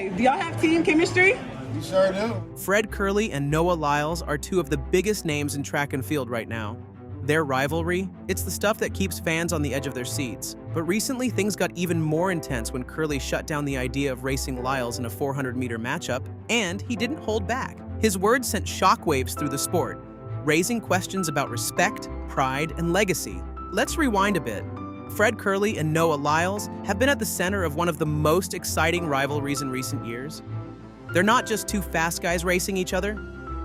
Do y'all have team chemistry? You sure do. Fred Kerley and Noah Lyles are two of the biggest names in track and field right now. Their rivalry, it's the stuff that keeps fans on the edge of their seats. But recently, things got even more intense when Kerley shut down the idea of racing Lyles in a 400-meter matchup, and he didn't hold back. His words sent shockwaves through the sport, raising questions about respect, pride, and legacy. Let's rewind a bit. Fred Kerley and Noah Lyles have been at the center of one of the most exciting rivalries in recent years. They're not just two fast guys racing each other.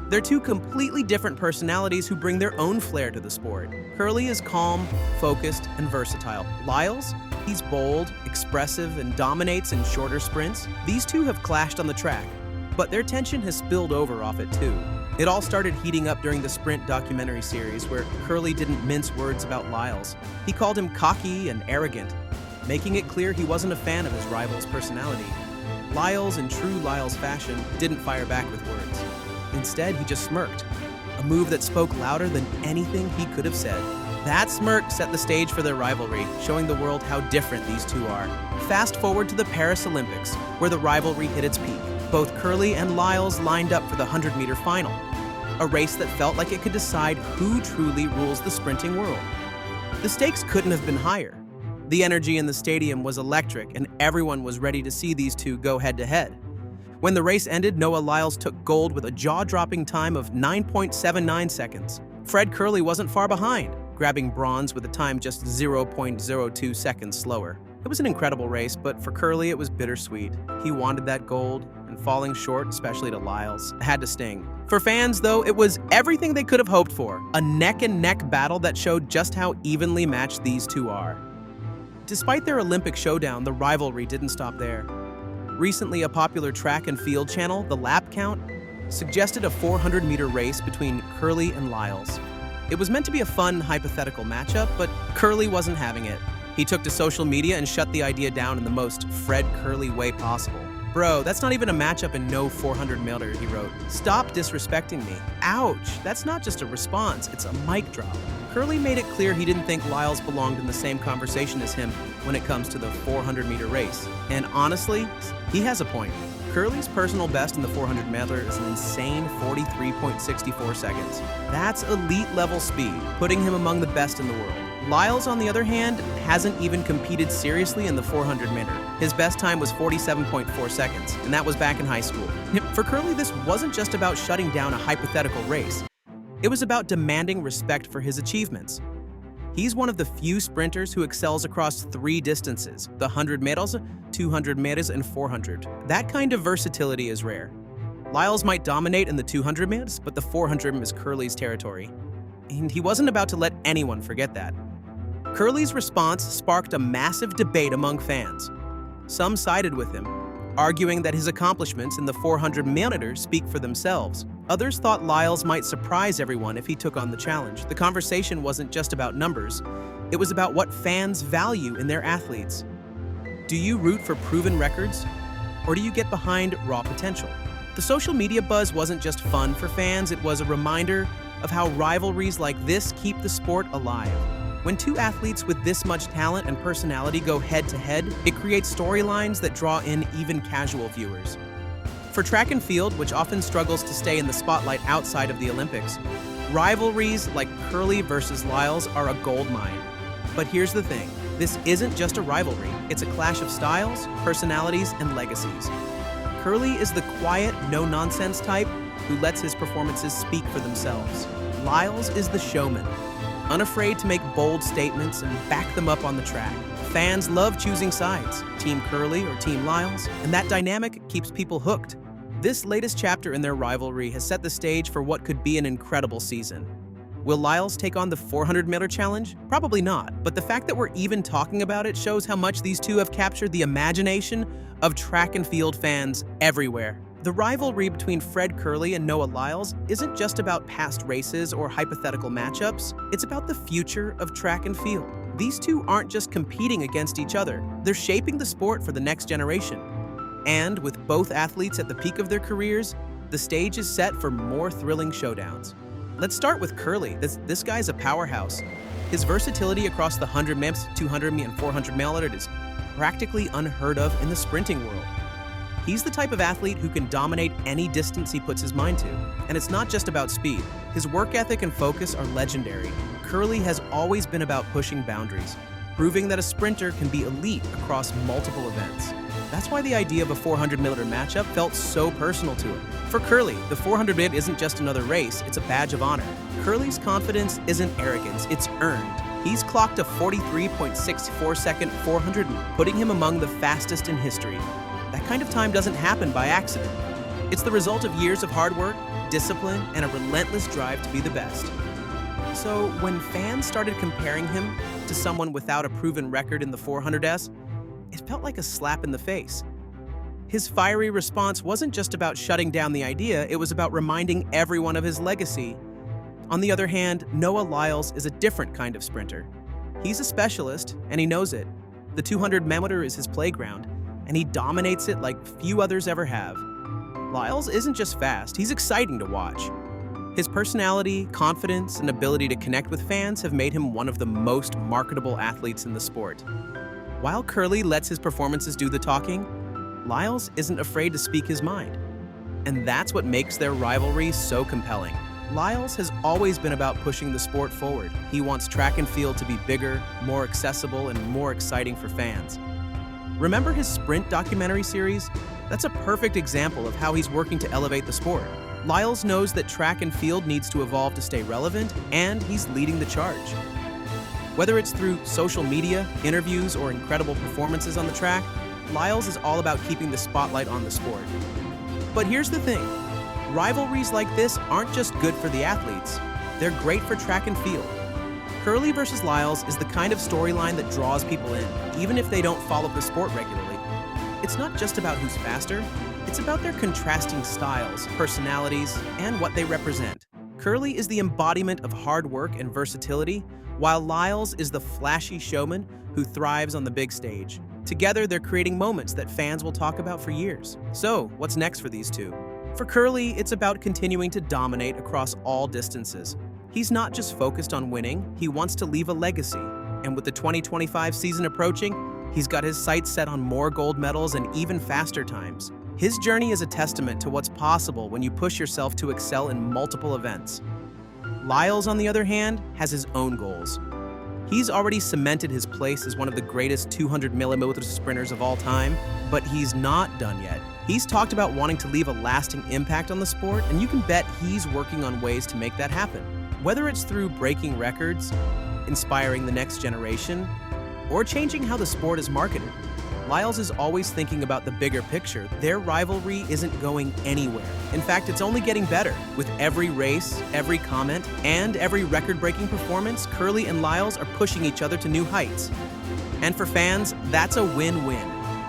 They're two completely different personalities who bring their own flair to the sport. Kerley is calm, focused, and versatile. Lyles, he's bold, expressive, and dominates in shorter sprints. These two have clashed on the track, but their tension has spilled over off it too. It all started heating up during the Sprint documentary series where Kerley didn't mince words about Lyles. He called him cocky and arrogant, making it clear he wasn't a fan of his rival's personality. Lyles, in true Lyles fashion, didn't fire back with words. Instead, he just smirked, a move that spoke louder than anything he could have said. That smirk set the stage for their rivalry, showing the world how different these two are. Fast forward to the Paris Olympics, where the rivalry hit its peak. Both Kerley and Lyles lined up for the 100-meter final, a race that felt like it could decide who truly rules the sprinting world. The stakes couldn't have been higher. The energy in the stadium was electric, and everyone was ready to see these two go head-to-head. When the race ended, Noah Lyles took gold with a jaw-dropping time of 9.79 seconds. Fred Kerley wasn't far behind, grabbing bronze with a time just 0.02 seconds slower. It was an incredible race, but for Kerley it was bittersweet. He wanted that gold, and falling short, especially to Lyles, had to sting. For fans, though, it was everything they could have hoped for, a neck-and-neck battle that showed just how evenly matched these two are. Despite their Olympic showdown, the rivalry didn't stop there. Recently, a popular track and field channel, The Lap Count, suggested a 400-meter race between Kerley and Lyles. It was meant to be a fun, hypothetical matchup, but Kerley wasn't having it. He took to social media and shut the idea down in the most Fred Kerley way possible. "Bro, that's not even a matchup in no 400-meter," he wrote. "Stop disrespecting me. Ouch, that's not just a response, it's a mic drop." Kerley made it clear he didn't think Lyles belonged in the same conversation as him when it comes to the 400-meter race. And honestly, he has a point. Kerley's personal best in the 400-meter is an insane 43.64 seconds. That's elite-level speed, putting him among the best in the world. Lyles, on the other hand, hasn't even competed seriously in the 400-meter. His best time was 47.4 seconds, and that was back in high school. For Kerley, this wasn't just about shutting down a hypothetical race. It was about demanding respect for his achievements. He's one of the few sprinters who excels across three distances: the 100 meters, 200 meters, and 400. That kind of versatility is rare. Lyles might dominate in the 200 meters, but the 400 is Kerley's territory. And he wasn't about to let anyone forget that. Kerley's response sparked a massive debate among fans. Some sided with him, arguing that his accomplishments in the 400 meters speak for themselves. Others thought Lyles might surprise everyone if he took on the challenge. The conversation wasn't just about numbers, it was about what fans value in their athletes. Do you root for proven records, or do you get behind raw potential? The social media buzz wasn't just fun for fans, it was a reminder of how rivalries like this keep the sport alive. When two athletes with this much talent and personality go head-to-head, it creates storylines that draw in even casual viewers. For track and field, which often struggles to stay in the spotlight outside of the Olympics, rivalries like Kerley versus Lyles are a goldmine. But here's the thing, this isn't just a rivalry, it's a clash of styles, personalities, and legacies. Kerley is the quiet, no-nonsense type who lets his performances speak for themselves. Lyles is the showman, unafraid to make bold statements and back them up on the track. Fans love choosing sides, Team Kerley or Team Lyles, and that dynamic keeps people hooked. This latest chapter in their rivalry has set the stage for what could be an incredible season. Will Lyles take on the 400-meter challenge? Probably not, but the fact that we're even talking about it shows how much these two have captured the imagination of track and field fans everywhere. The rivalry between Fred Kerley and Noah Lyles isn't just about past races or hypothetical matchups, it's about the future of track and field. These two aren't just competing against each other, they're shaping the sport for the next generation. And with both athletes at the peak of their careers, the stage is set for more thrilling showdowns. Let's start with Kerley. This guy's a powerhouse. His versatility across the 100 meters, 200 and 400 meters is practically unheard of in the sprinting world. He's the type of athlete who can dominate any distance he puts his mind to. And it's not just about speed. His work ethic and focus are legendary. Kerley has always been about pushing boundaries, proving that a sprinter can be elite across multiple events. That's why the idea of a 400-meter matchup felt so personal to him. For Kerley, the 400-meter isn't just another race, it's a badge of honor. Kerley's confidence isn't arrogance, it's earned. He's clocked a 43.64-second 400, putting him among the fastest in history. That kind of time doesn't happen by accident. It's the result of years of hard work, discipline, and a relentless drive to be the best. So when fans started comparing him to someone without a proven record in the 400s, it felt like a slap in the face. His fiery response wasn't just about shutting down the idea, it was about reminding everyone of his legacy. On the other hand, Noah Lyles is a different kind of sprinter. He's a specialist, and he knows it. The 200-meter is his playground, and he dominates it like few others ever have. Lyles isn't just fast, he's exciting to watch. His personality, confidence, and ability to connect with fans have made him one of the most marketable athletes in the sport. While Kerley lets his performances do the talking, Lyles isn't afraid to speak his mind. And that's what makes their rivalry so compelling. Lyles has always been about pushing the sport forward. He wants track and field to be bigger, more accessible, and more exciting for fans. Remember his sprint documentary series? That's a perfect example of how he's working to elevate the sport. Lyles knows that track and field needs to evolve to stay relevant, and he's leading the charge. Whether it's through social media, interviews, or incredible performances on the track, Lyles is all about keeping the spotlight on the sport. But here's the thing. Rivalries like this aren't just good for the athletes. They're great for track and field. Kerley versus Lyles is the kind of storyline that draws people in, even if they don't follow the sport regularly. It's not just about who's faster, it's about their contrasting styles, personalities, and what they represent. Kerley is the embodiment of hard work and versatility, while Lyles is the flashy showman who thrives on the big stage. Together, they're creating moments that fans will talk about for years. So, what's next for these two? For Kerley, it's about continuing to dominate across all distances. He's not just focused on winning, he wants to leave a legacy. And with the 2025 season approaching, he's got his sights set on more gold medals and even faster times. His journey is a testament to what's possible when you push yourself to excel in multiple events. Lyles, on the other hand, has his own goals. He's already cemented his place as one of the greatest 200mm sprinters of all time, but he's not done yet. He's talked about wanting to leave a lasting impact on the sport, and you can bet he's working on ways to make that happen. Whether it's through breaking records, inspiring the next generation, or changing how the sport is marketed, Lyles is always thinking about the bigger picture. Their rivalry isn't going anywhere. In fact, it's only getting better. With every race, every comment, and every record-breaking performance, Kerley and Lyles are pushing each other to new heights. And for fans, that's a win-win.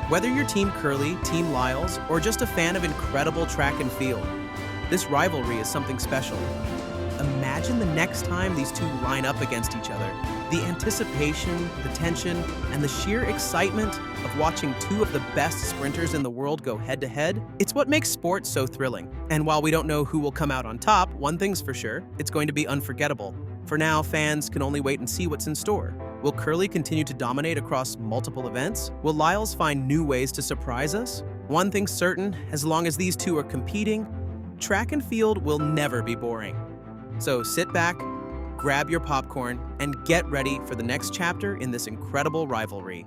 Whether you're Team Kerley, Team Lyles, or just a fan of incredible track and field, this rivalry is something special. Imagine the next time these two line up against each other. The anticipation, the tension, and the sheer excitement of watching two of the best sprinters in the world go head-to-head, it's what makes sports so thrilling. And while we don't know who will come out on top, one thing's for sure, it's going to be unforgettable. For now, fans can only wait and see what's in store. Will Kerley continue to dominate across multiple events? Will Lyles find new ways to surprise us? One thing's certain, as long as these two are competing, track and field will never be boring. So sit back, grab your popcorn, and get ready for the next chapter in this incredible rivalry.